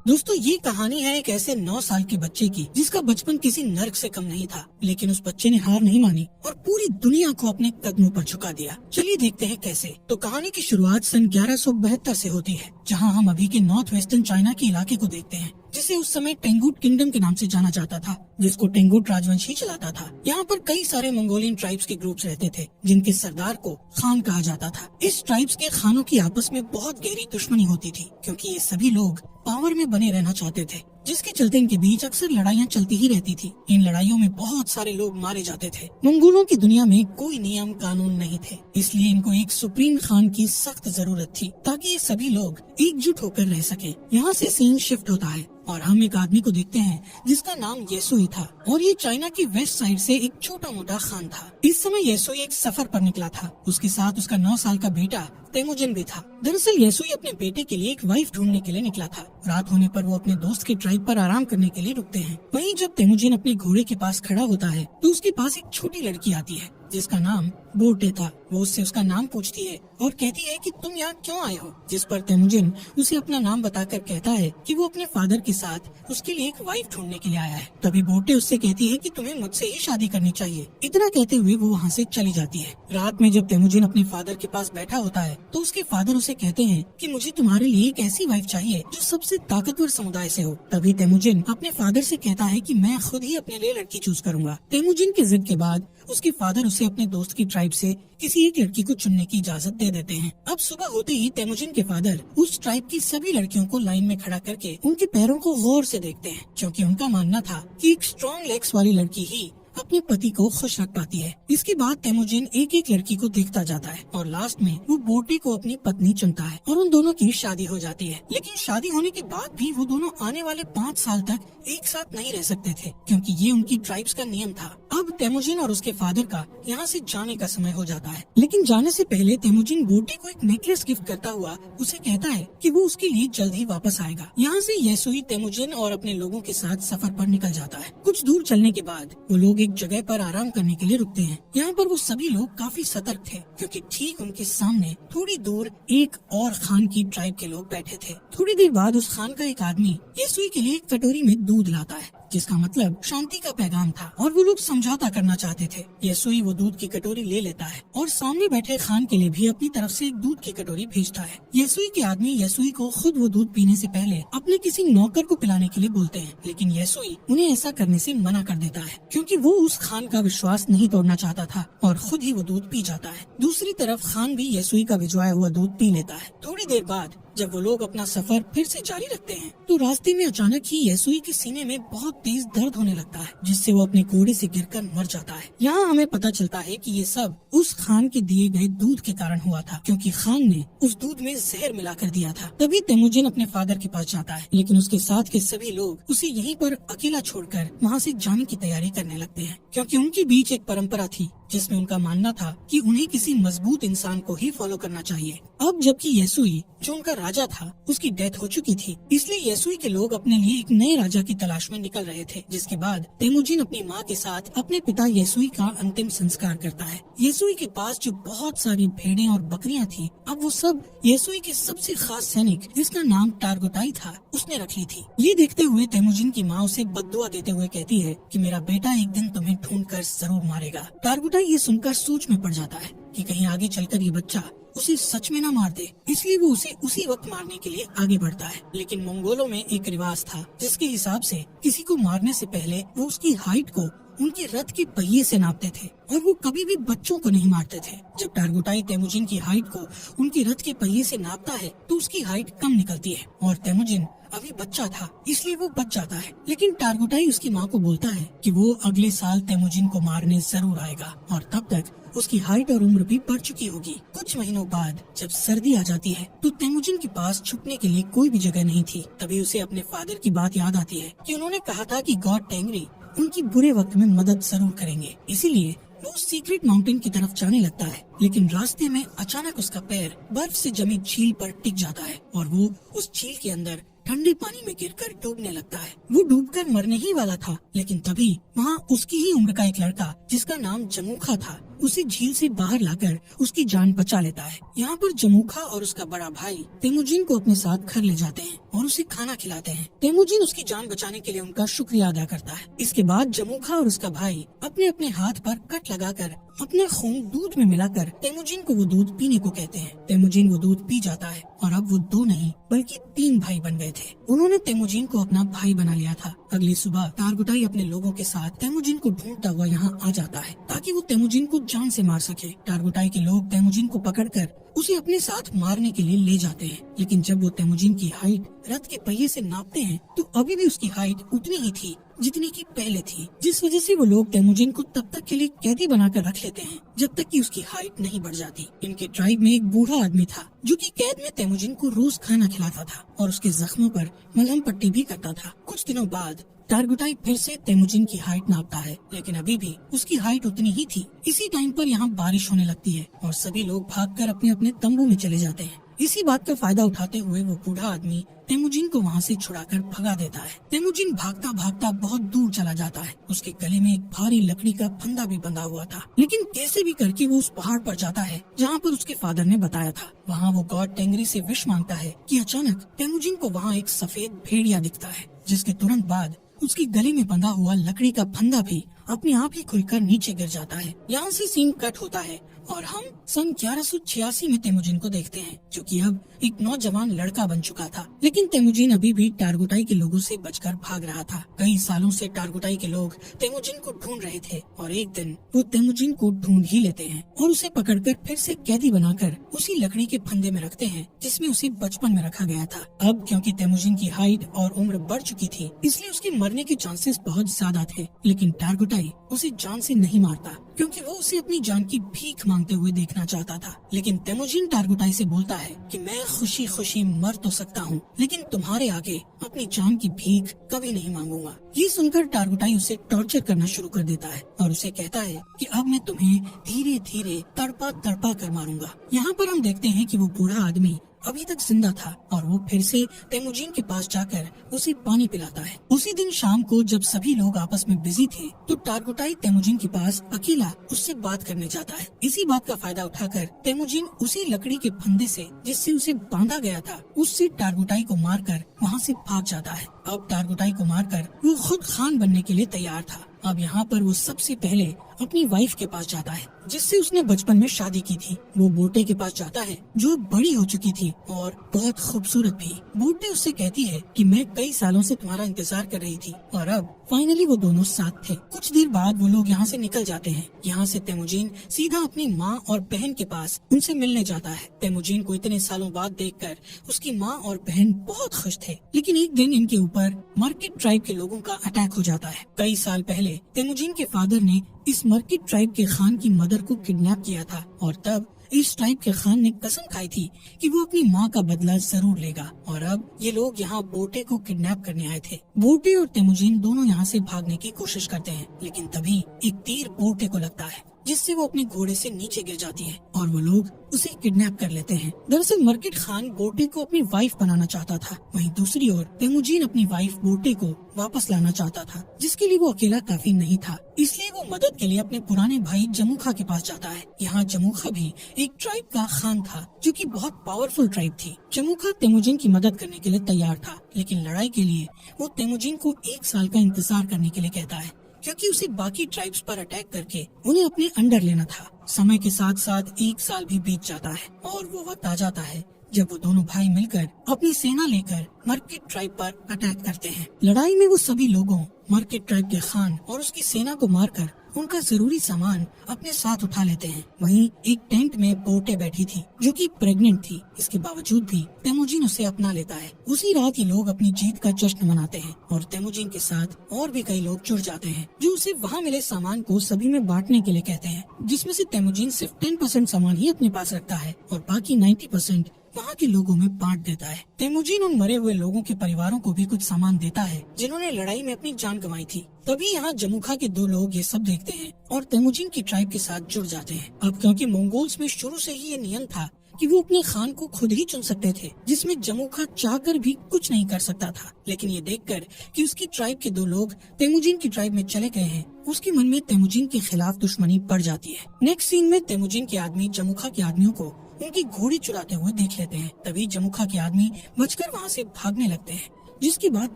दोस्तों ये कहानी है एक ऐसे 9 साल के बच्चे की जिसका बचपन किसी नर्क से कम नहीं था, लेकिन उस बच्चे ने हार नहीं मानी और पूरी दुनिया को अपने कदमों पर झुका दिया। चलिए देखते हैं कैसे। तो कहानी की शुरुआत सन 1172 से होती है, जहां हम अभी के नॉर्थ वेस्टर्न चाइना के इलाके को देखते हैं, जिसे उस समय टेंगुट किंगडम के नाम से जाना जाता था, जिसको टेंगुट राजवंश ही चलाता था। यहाँ पर कई सारे मंगोलियन ट्राइब्स के ग्रुप्स रहते थे, जिनके सरदार को खान कहा जाता था। इस ट्राइब्स के खानों की आपस में बहुत गहरी दुश्मनी होती थी, क्योंकि ये सभी लोग पावर में बने रहना चाहते थे, जिसके चलते इनके बीच अक्सर लड़ाइयाँ चलती ही रहती थी। इन लड़ाइयों में बहुत सारे लोग मारे जाते थे। मंगोलों की दुनिया में कोई नियम कानून नहीं थे, इसलिए इनको एक सुप्रीम खान की सख्त जरूरत थी, ताकि ये सभी लोग एकजुट होकर रह सके। यहाँ से सीन शिफ्ट होता है और हम एक आदमी को देखते हैं जिसका नाम येसुई था, और ये चाइना की वेस्ट साइड से एक छोटा मोटा खान था। इस समय येसुई एक सफर पर निकला था। उसके साथ उसका 9 साल का बेटा तेमुजिन भी था। दरअसल येसुई अपने बेटे के लिए एक वाइफ ढूंढने के लिए निकला था। रात होने पर वो अपने दोस्त के ट्राइब पर आराम करने के लिए रुकते हैं। वहीं जब तेमुजिन अपने घोड़े के पास खड़ा होता है तो उसके पास एक छोटी लड़की आती है जिसका नाम बोटे था। वो उससे उसका नाम पूछती है और कहती है कि तुम यहाँ क्यों आए हो, जिस पर तेमुजिन उसे अपना नाम बताकर कहता है कि वो अपने फादर के साथ उसके लिए एक वाइफ ढूंढने के लिए आया है। तभी बोटे उससे कहती है कि तुम्हें मुझसे ही शादी करनी चाहिए। इतना कहते हुए वो वहाँ से चली जाती है। रात में जब तेमुजिन अपने फादर के पास बैठा होता है तो उसके फादर उसे कहते हैं कि मुझे तुम्हारे लिए एक ऐसी वाइफ चाहिए जो सबसे ताकतवर समुदाय से हो। तभी तेमुजिन अपने फादर से कहता है कि मैं खुद ही अपने लिए लड़की चूज करूंगा। तेमुजिन की जिद के बाद उसके फादर उसे अपने दोस्त की ट्राइब से किसी एक लड़की को चुनने की इजाजत दे देते हैं। अब सुबह होते ही तेमुजिन के फादर उस ट्राइब की सभी लड़कियों को लाइन में खड़ा करके उनके पैरों को गौर से देखते हैं, क्योंकि उनका मानना था कि एक स्ट्रॉन्ग लेग्स वाली लड़की ही अपने पति को खुश रख पाती है। इसके बाद तेमुजिन एक एक लड़की को देखता जाता है और लास्ट में वो बोटे को अपनी पत्नी चुनता है और उन दोनों की शादी हो जाती है। लेकिन शादी होने के बाद भी वो दोनों आने वाले 5 साल तक एक साथ नहीं रह सकते थे, क्योंकि ये उनकी ट्राइब्स का नियम था। अब तेमुजिन और उसके फादर का यहाँ से जाने का समय हो जाता है, लेकिन जाने से पहले तेमुजिन बोटे को एक नेकलेस गिफ्ट करता हुआ उसे कहता है कि वो उसके लिए जल्द ही वापस आएगा। यहाँ से येसुई तेमुजिन और अपने लोगों के साथ सफर पर निकल जाता है। कुछ दूर चलने के बाद वो लोग एक जगह पर आराम करने के लिए रुकते हैं। यहाँ पर वो सभी लोग काफी सतर्क थे, क्योंकि ठीक उनके सामने थोड़ी दूर एक और खान की ट्राइब के लोग बैठे थे। थोड़ी देर बाद उस खान का एक आदमी येसुई के लिए एक कटोरी में दूध लाता है, जिसका मतलब शांति का पैगाम था, और वो लोग समझौता करना चाहते थे। येसुई वो दूध की कटोरी ले लेता है और सामने बैठे खान के लिए भी अपनी तरफ से एक दूध की कटोरी भेजता है। येसुई के आदमी येसुई को खुद वो दूध पीने से पहले अपने किसी नौकर को पिलाने के लिए बोलते हैं, लेकिन येसुई उन्हें ऐसा करने से मना कर देता है, क्योंकि वो उस खान का विश्वास नहीं तोड़ना चाहता था और खुद ही वो दूध पी जाता है। दूसरी तरफ खान भी येसुई का भिजवाया हुआ दूध पी लेता है। थोड़ी देर बाद जब वो लोग अपना सफर फिर से जारी रखते हैं तो रास्ते में अचानक ही येसुई के सीने में बहुत तेज दर्द होने लगता है, जिससे वो अपने घोड़े से गिरकर मर जाता है। यहाँ हमें पता चलता है कि ये सब उस खान के दिए गए दूध के कारण हुआ था, क्योंकि खान ने उस दूध में जहर मिलाकर दिया था। तभी तेमुजिन अपने फादर के पास जाता है, लेकिन उसके साथ के सभी लोग उसे यहीं पर अकेला छोड़कर वहाँ से जाने की तैयारी करने लगते हैं, क्योंकि उनके बीच एक परंपरा थी जिसमें उनका मानना था कि उन्हें किसी मजबूत इंसान को ही फॉलो करना चाहिए। अब जबकि येसुई जो उनका राजा था उसकी डेथ हो चुकी थी, इसलिए येसुई के लोग अपने लिए एक नए राजा की तलाश में निकल रहे थे। जिसके बाद तेमुजिन अपनी माँ के साथ अपने पिता येसुई का अंतिम संस्कार करता है। येसुई के पास जो बहुत सारी भेड़ें और बकरियां थी, अब वो सब येसुई के सबसे खास सैनिक जिसका नाम टारगोटाई था उसने रख ली थी। ये देखते हुए तेमुजिन की माँ उसे बद्दुआ देते हुए कहती है कि मेरा बेटा एक दिन तुम्हें ढूंढ कर जरूर मारेगा। टारगोटाई ये सुनकर सोच में पड़ जाता है कि कहीं आगे चलकर ये बच्चा उसे सच में न मार दे, इसलिए वो उसे उसी वक्त मारने के लिए आगे बढ़ता है। लेकिन मंगोलों में एक रिवाज था जिसके हिसाब से किसी को मारने से पहले वो उसकी हाइट को उनके रथ के पहिए से नापते थे, और वो कभी भी बच्चों को नहीं मारते थे। जब टारगोटाई तेमुजिन की हाइट को उनके रथ के पहिए से नापता है तो उसकी हाइट कम निकलती है, और तेमुजिन अभी बच्चा था इसलिए वो बच जाता है। लेकिन टारगोटाई उसकी माँ को बोलता है कि वो अगले साल तेमुजिन को मारने जरूर आएगा, और तब तक उसकी हाइट और उम्र भी बढ़ चुकी होगी। कुछ महीनों बाद जब सर्दी आ जाती है तो तेमुजिन के पास छुपने के लिए कोई भी जगह नहीं थी। तभी उसे अपने फादर की बात याद आती है कि उन्होंने कहा था कि गॉड टेंगरी उनकी बुरे वक्त में मदद जरूर करेंगे। इसीलिए वो सीक्रेट माउंटेन की तरफ जाने लगता है, लेकिन रास्ते में अचानक उसका पैर बर्फ से जमी झील पर टिक जाता है और वो उस झील के अंदर ठंडे पानी में गिरकर डूबने लगता है। वो डूबकर मरने ही वाला था, लेकिन तभी वहाँ उसकी ही उम्र का एक लड़का जिसका नाम जमूखा था उसे झील से बाहर लाकर उसकी जान बचा लेता है। यहाँ पर जमूखा और उसका बड़ा भाई तेमुजिन को अपने साथ घर ले जाते हैं और उसे खाना खिलाते हैं। तेमुजिन उसकी जान बचाने के लिए उनका शुक्रिया अदा करता है। इसके बाद जमुखा और उसका भाई अपने अपने हाथ पर कट लगाकर अपना खून दूध में मिलाकर तेमुजिन को वो दूध पीने को कहते हैं। तेमुजिन वो दूध पी जाता है और अब वो 2 नहीं बल्कि 3 भाई बन गए थे। उन्होंने तेमुजिन को अपना भाई बना लिया था। अगली सुबह टारगुटाई अपने लोगों के साथ तेमुजिन को ढूंढता हुआ यहाँ आ जाता है ताकि वो तेमुजिन को जान से मार सके। टारगुटाई के लोग तेमुजिन को पकड़कर उसे अपने साथ मारने के लिए ले जाते हैं, लेकिन जब वो तेमुजिन की हाइट रथ के पहिए से नापते हैं तो अभी भी उसकी हाइट उतनी ही थी जितनी की पहले थी, जिस वजह से वो लोग तेमुजिन को तब तक के लिए कैदी बनाकर रख लेते हैं जब तक कि उसकी हाइट नहीं बढ़ जाती। इनके ट्राइब में एक बूढ़ा आदमी था जो कि कैद में तेमुजिन को रोज खाना खिलाता था और उसके जख्मों पर मलहम पट्टी भी करता था। कुछ दिनों बाद टारगुटाई फिर से तेमुजिन की हाइट नापता है, लेकिन अभी भी उसकी हाइट उतनी ही थी। इसी टाइम पर यहाँ बारिश होने लगती है और सभी लोग भागकर अपने अपने तंबू में चले जाते हैं। इसी बात का फायदा उठाते हुए वो बूढ़ा आदमी तेमुजिन को वहाँ से छुड़ाकर भगा देता है। तेमुजिन भागता भागता बहुत दूर चला जाता है। उसके गले में एक भारी लकड़ी का फंदा भी बंधा हुआ था, लेकिन कैसे भी करके वो उस पहाड़ पर जाता है जहाँ पर उसके फादर ने बताया था। वहाँ वो गॉड टेंगरी से विश मांगता है कि अचानक तेमुजिन को वहाँ एक सफेद भेड़िया दिखता है, जिसके तुरंत बाद उसके गले में बंधा हुआ लकड़ी का फंदा भी अपने आप ही खुलकर नीचे गिर जाता है। यहाँ से सीन कट होता है और हम सन 1186 में तेमुजिन को देखते हैं, जो कि अब एक नौजवान लड़का बन चुका था। लेकिन तेमुजिन अभी भी टारगुटाई के लोगों से बचकर भाग रहा था। कई सालों से टारगुटाई के लोग तेमुजिन को ढूंढ रहे थे और एक दिन वो तेमुजिन को ढूंढ ही लेते हैं और उसे पकड़कर फिर से कैदी बनाकर उसी लकड़ी के फंदे में रखते हैं जिसमें उसे बचपन में रखा गया था। अब क्योंकि तेमुजिन की हाइट और उम्र बढ़ चुकी थी, इसलिए उसके मरने के चांसेस बहुत ज्यादा थे। लेकिन टारगुटाई उसे जान से नहीं मारता क्योंकि वो उसे अपनी जान की भीख मांगते हुए देखना चाहता था। लेकिन तेमुजिन टारगुटाई से बोलता है कि मैं खुशी खुशी मर तो सकता हूँ, लेकिन तुम्हारे आगे अपनी जान की भीख कभी नहीं मांगूंगा। ये सुनकर टारगुटाई उसे टॉर्चर करना शुरू कर देता है और उसे कहता है कि अब मैं तुम्हें धीरे धीरे तड़पा तड़पा कर मारूंगा। यहाँ पर हम देखते हैं कि वो बूढ़ा आदमी अभी तक जिंदा था और वो फिर से तेमुजिन के पास जाकर उसे पानी पिलाता है। उसी दिन शाम को जब सभी लोग आपस में बिजी थे तो टारगुटाई तेमुजिन के पास अकेला उससे बात करने जाता है। इसी बात का फायदा उठाकर तेमुजिन उसी लकड़ी के फंदे से जिससे उसे बांधा गया था उससे टारगुटाई को मारकर वहाँ से भाग जाता है। अब टारगुटाई को मारकर वो खुद खान बनने के लिए तैयार था। अब यहाँ पर वो सबसे पहले अपनी वाइफ के पास जाता है जिससे उसने बचपन में शादी की थी। वो बूटे के पास जाता है जो बड़ी हो चुकी थी और बहुत खूबसूरत भी। बूटे उससे कहती है कि मैं कई सालों से तुम्हारा इंतजार कर रही थी और अब फाइनली वो दोनों साथ थे। कुछ देर बाद वो लोग यहाँ से निकल जाते हैं। यहाँ से तेमुजिन सीधा अपनी माँ और बहन के पास उनसे मिलने जाता है। तेमुजिन को इतने सालों बाद देखकर उसकी माँ और बहन बहुत खुश थे, लेकिन एक दिन इनके ऊपर मर्किट ट्राइब के लोगों का अटैक हो जाता है। कई साल पहले तेमुजिन के फादर ने इस मर्किट ट्राइब के खान की मदर को किडनैप किया था और तब इस ट्राइब के खान ने कसम खाई थी कि वो अपनी माँ का बदला जरूर लेगा। और अब ये लोग यहाँ बोटे को किडनैप करने आए थे। बोटे और तेमुजिन दोनों यहाँ से भागने की कोशिश करते हैं, लेकिन तभी एक तीर बोटे को लगता है जिससे वो अपने घोड़े से नीचे गिर जाती है और वो लोग उसे किडनैप कर लेते हैं। दरअसल मर्किट खान बोटे को अपनी वाइफ बनाना चाहता था, वहीं दूसरी ओर तेमुजिन अपनी वाइफ बोटे को वापस लाना चाहता था, जिसके लिए वो अकेला काफी नहीं था। इसलिए वो मदद के लिए अपने पुराने भाई जमुखा के पास जाता है। यहाँ जमुखा भी एक ट्राइब का खान था जो कि बहुत पावरफुल ट्राइब थी। जमुखा तेमुजिन की मदद करने के लिए तैयार था, लेकिन लड़ाई के लिए वो तेमुजिन को 1 साल का इंतजार करने के लिए कहता है क्योंकि उसे बाकी ट्राइब्स पर अटैक करके उन्हें अपने अंडर लेना था। समय के साथ साथ 1 साल भी बीत जाता है और वो वक्त आ जाता है जब वो दोनों भाई मिलकर अपनी सेना लेकर मर्किट ट्राइब पर अटैक करते हैं। लड़ाई में वो सभी लोगों मर्किट ट्राइब के खान और उसकी सेना को मारकर उनका जरूरी सामान अपने साथ उठा लेते हैं। वहीं एक टेंट में बोटे बैठी थी जो कि प्रेग्नेंट थी। इसके बावजूद भी तेमुजिन उसे अपना लेता है। उसी रात ये लोग अपनी जीत का जश्न मनाते हैं और तेमुजिन के साथ और भी कई लोग जुड़ जाते हैं जो उसे वहाँ मिले सामान को सभी में बांटने के लिए कहते हैं, जिसमें से तेमुजिन सिर्फ 10% सामान ही अपने पास रखता है और बाकी 90% वहाँ के लोगों में बांट देता है। तेमुजिन उन मरे हुए लोगों के परिवारों को भी कुछ सामान देता है जिन्होंने लड़ाई में अपनी जान गंवाई थी। तभी यहाँ जमुखा के 2 लोग ये सब देखते हैं और तेमुजिन की ट्राइब के साथ जुड़ जाते हैं। अब क्योंकि मंगोल्स में शुरू से ही ये नियम था कि वो अपने खान को खुद ही चुन सकते थे, जिसमें जमुखा चाहकर भी कुछ नहीं कर सकता था। लेकिन ये देखकर कि उसकी ट्राइब के 2 लोग तेमुजिन की ट्राइब में चले गए हैं, उसके मन में तेमुजिन के खिलाफ दुश्मनी बढ़ जाती है। नेक्स्ट सीन में तेमुजिन के आदमी जमुखा के आदमियों को उनकी घोड़ी चुराते हुए देख लेते हैं। तभी जमुखा के आदमी बचकर वहाँ से भागने लगते हैं, जिसके बाद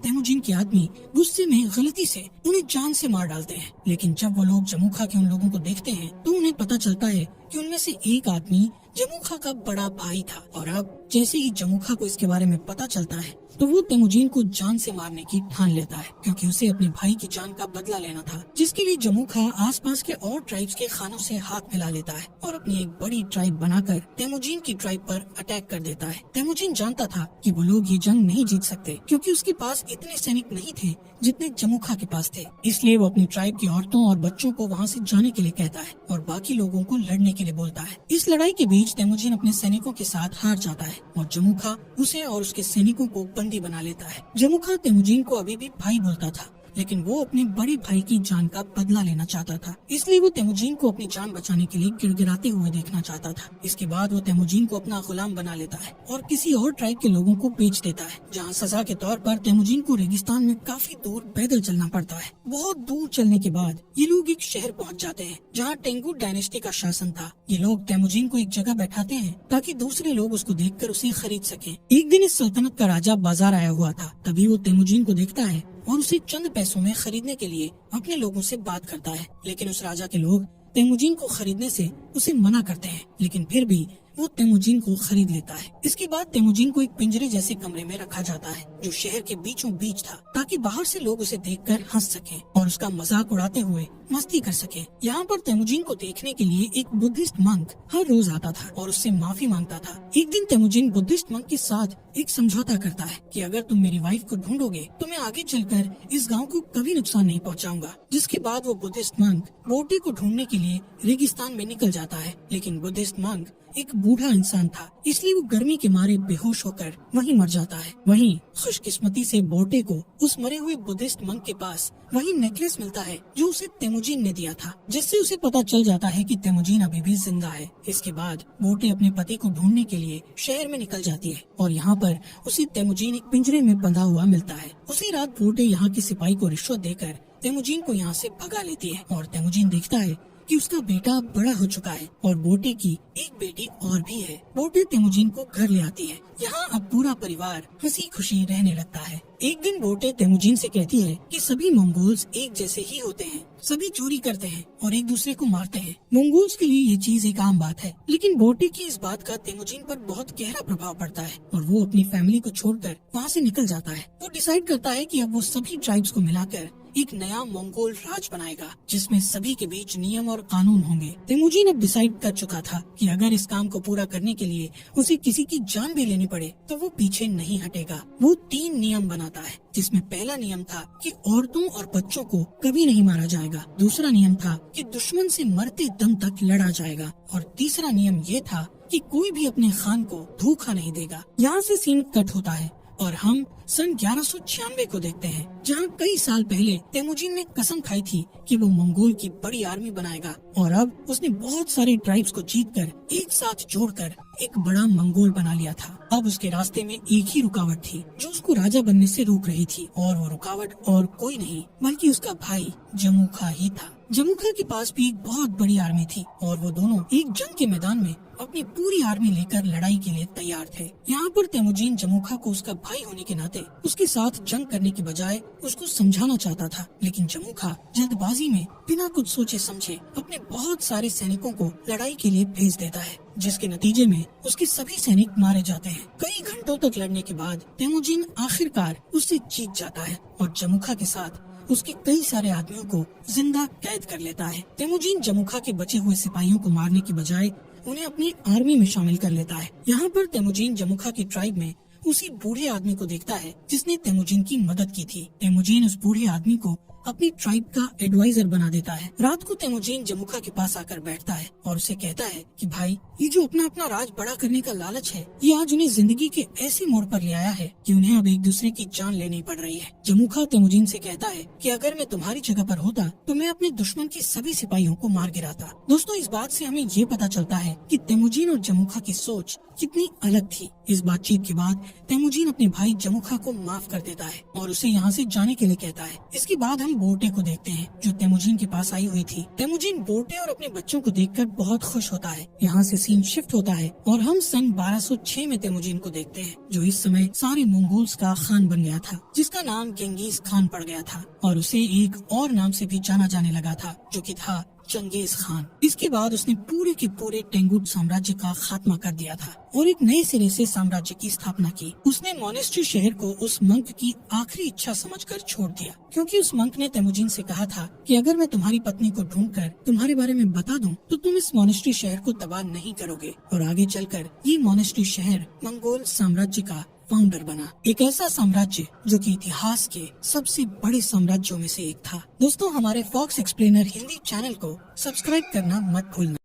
तेमुजिन के आदमी गुस्से में गलती से उन्हें जान से मार डालते हैं। लेकिन जब वो लोग जमुखा के उन लोगों को देखते हैं तो उन्हें पता चलता है कि उनमें से एक आदमी जमुखा का बड़ा भाई था। और अब जैसे ही जमुखा को इसके बारे में पता चलता है तो वो तेमुजिन को जान से मारने की ठान लेता है, क्योंकि उसे अपने भाई की जान का बदला लेना था। जिसके लिए जमुखा आसपास के और ट्राइब्स के खानों से हाथ मिला लेता है और अपनी एक बड़ी ट्राइब बनाकर तेमुजिन की ट्राइब पर अटैक कर देता है। तेमुजिन जानता था कि वो लोग ये जंग नहीं जीत सकते, क्योंकि उसके पास इतने सैनिक नहीं थे जितने जमुखा के पास थे। इसलिए वो अपनी ट्राइब की औरतों और बच्चों को वहाँ से जाने के लिए कहता है और बाकी लोगों को लड़ने के लिए बोलता है। इस लड़ाई के बीच तेमुजिन अपने सैनिकों के साथ हार जाता है और जमुखा उसे और उसके सैनिकों को बंदी बना लेता है। जमुखा तेमुजिन को अभी भी भाई बोलता था, लेकिन वो अपने बड़े भाई की जान का बदला लेना चाहता था। इसलिए वो तेमुजिन को अपनी जान बचाने के लिए गिड़गिड़ाते हुए देखना चाहता था। इसके बाद वो तेमुजिन को अपना गुलाम बना लेता है और किसी और ट्राइब के लोगों को बेच देता है, जहाँ सजा के तौर पर तेमुजिन को रेगिस्तान में काफी दूर पैदल चलना पड़ता है। बहुत दूर चलने के बाद ये लोग एक शहर पहुँच जाते हैं जहाँ टेंगू डायनेस्टी का शासन था। ये लोग तेमुजिन को एक जगह बैठाते हैं ताकि दूसरे लोग उसको देखकर उसे खरीद सकें। एक दिन इस सल्तनत का राजा बाजार आया हुआ था। तभी वो तेमुजिन को देखता है और उसे चंद पैसों में खरीदने के लिए अपने लोगों से बात करता है। लेकिन उस राजा के लोग तेमुजिन को खरीदने से उसे मना करते हैं, लेकिन फिर भी वो तेमुजिन को खरीद लेता है। इसके बाद तेमुजिन को एक पिंजरे जैसे कमरे में रखा जाता है जो शहर के बीचों बीच था, ताकि बाहर से लोग उसे देखकर हंस सकें और उसका मजाक उड़ाते हुए मस्ती कर सके। यहाँ पर तेमुजिन को देखने के लिए एक बुद्धिस्ट मंक हर रोज आता था और उससे माफी मांगता था। एक दिन तेमुजिन बुद्धिस्ट मंक के साथ एक समझौता करता है कि अगर तुम मेरी वाइफ को ढूंढोगे तो मैं आगे चलकर इस गांव को कभी नुकसान नहीं पहुंचाऊंगा। जिसके बाद वो बुद्धिस्ट मंक बोटे को ढूंढने के लिए रेगिस्तान में निकल जाता है। लेकिन बुद्धिस्ट मंक एक बूढ़ा इंसान था, इसलिए वो गर्मी के मारे बेहोश होकर वहीं मर जाता है। वहीं खुशकिस्मती से बोटे को उस मरे हुए बुद्धिस्ट मंक के पास वही नेकलेस मिलता है जो उसे तेमुजिन ने दिया था, जिससे उसे पता चल जाता है कि तेमुजिन अभी भी जिंदा है। इसके बाद बोटे अपने पति को ढूंढने के लिए शहर में निकल जाती है और यहाँ पर उसे तेमुजिन एक पिंजरे में बंधा हुआ मिलता है। उसी रात बोटे यहाँ के सिपाही को रिश्वत देकर तेमुजिन को यहाँ से भगा लेती है और तेमुजिन देखता है कि उसका बेटा बड़ा हो चुका है और बोटे की एक बेटी और भी है। बोटे तेमुजिन को घर ले आती है। यहाँ अब पूरा परिवार हंसी खुशी रहने लगता है। एक दिन बोटे तेमुजिन से कहती है कि सभी मंगोल्स एक जैसे ही होते हैं, सभी चोरी करते हैं और एक दूसरे को मारते हैं। मंगोल्स के लिए ये चीज एक आम बात है, लेकिन बोटे की इस बात का तेमुजिन पर बहुत गहरा प्रभाव पड़ता है और वो अपनी फैमिली को छोड़कर वहाँ से निकल जाता है। वो डिसाइड करता है कि अब वो सभी ट्राइब्स को मिलाकर एक नया मंगोल राज बनाएगा, जिसमें सभी के बीच नियम और कानून होंगे। तेमुजिन अब डिसाइड कर चुका था कि अगर इस काम को पूरा करने के लिए उसे किसी की जान भी लेनी पड़े तो वो पीछे नहीं हटेगा। वो 3 नियम बनाता है, जिसमें पहला नियम था कि औरतों और बच्चों को कभी नहीं मारा जाएगा। दूसरा नियम था कि दुश्मन से मरते दम तक लड़ा जाएगा और तीसरा नियम ये था कि कोई भी अपने खान को धोखा नहीं देगा। यहाँ से सीन कट होता है और हम सन 1196 को देखते हैं, जहाँ कई साल पहले तेमुजिन ने कसम खाई थी कि वो मंगोल की बड़ी आर्मी बनाएगा और अब उसने बहुत सारे ट्राइब्स को जीतकर एक साथ जोड़कर एक बड़ा मंगोल बना लिया था। अब उसके रास्ते में एक ही रुकावट थी जो उसको राजा बनने से रोक रही थी, और वो रुकावट और कोई नहीं बल्कि उसका भाई जमुखा ही था। जमुखा के पास भी एक बहुत बड़ी आर्मी थी और वो दोनों एक जंग के मैदान में अपनी पूरी आर्मी लेकर लड़ाई के लिए तैयार थे। यहाँ पर तेमुजिन जमुखा को उसका भाई होने के नाते उसके साथ जंग करने के बजाय उसको समझाना चाहता था, लेकिन जमुखा जल्दबाजी में बिना कुछ सोचे समझे अपने बहुत सारे सैनिकों को लड़ाई के लिए भेज देता है, जिसके नतीजे में उसके सभी सैनिक मारे जाते हैं। कई घंटों तक लड़ने के बाद तेमुजिन आखिरकार उससे जीत जाता है और जमुखा के साथ उसके कई सारे आदमियों को जिंदा कैद कर लेता है। तेमुजिन जमुखा के बचे हुए सिपाहियों को मारने की बजाय उन्हें अपनी आर्मी में शामिल कर लेता है। यहाँ पर तेमुजिन जमुखा की ट्राइब में उसी बूढ़े आदमी को देखता है जिसने तेमुजिन की मदद की थी। तेमुजिन उस बूढ़े आदमी को अपनी ट्राइब का एडवाइजर बना देता है। रात को तेमुजिन जमुखा के पास आकर बैठता है और उसे कहता है कि भाई, ये जो अपना अपना राज बड़ा करने का लालच है, ये आज उन्हें जिंदगी के ऐसे मोड़ पर ले आया है कि उन्हें अब एक दूसरे की जान लेनी पड़ रही है। जमुखा तेमुजिन से कहता है कि अगर मैं तुम्हारी जगह पर होता तो मैं अपने दुश्मन के सभी सिपाहियों को मार गिराता। दोस्तों, इस बात से हमें ये पता चलता है कि तेमुजिन और जमुखा की सोच कितनी अलग थी। इस बातचीत के बाद तेमुजिन अपने भाई जमुखा को माफ कर देता है और उसे यहाँ से जाने के लिए कहता है। इसके बाद हम बोर्टे को देखते हैं जो तेमुजिन के पास आई हुई थी। तेमुजिन बोर्टे और अपने बच्चों को देखकर बहुत खुश होता है। यहाँ से सीन शिफ्ट होता है और हम सन 1206 में तेमुजिन को देखते हैं, जो इस समय सारे मंगोल्स का खान बन गया था, जिसका नाम गेंगिस खान पड़ गया था और उसे एक और नाम से भी जाना जाने लगा था, जो कि था चंगेज खान। इसके बाद उसने पूरे के पूरे टेंगुट साम्राज्य का खात्मा कर दिया था और एक नए सिरे से साम्राज्य की स्थापना की। उसने मोनेस्ट्री शहर को उस मंक की आखिरी इच्छा समझकर छोड़ दिया, क्योंकि उस मंक ने तेमुजिन से कहा था कि अगर मैं तुम्हारी पत्नी को ढूंढकर तुम्हारे बारे में बता दूं, तो तुम इस मोनेस्ट्री शहर को तबाह नहीं करोगे। और आगे चलकर ये मोनेस्ट्री शहर मंगोल साम्राज्य का फाउंडर बना, एक ऐसा साम्राज्य जो कि इतिहास के सबसे बड़े साम्राज्यों में से एक था। दोस्तों, हमारे फॉक्स एक्सप्लेनर हिंदी चैनल को सब्सक्राइब करना मत भूलना।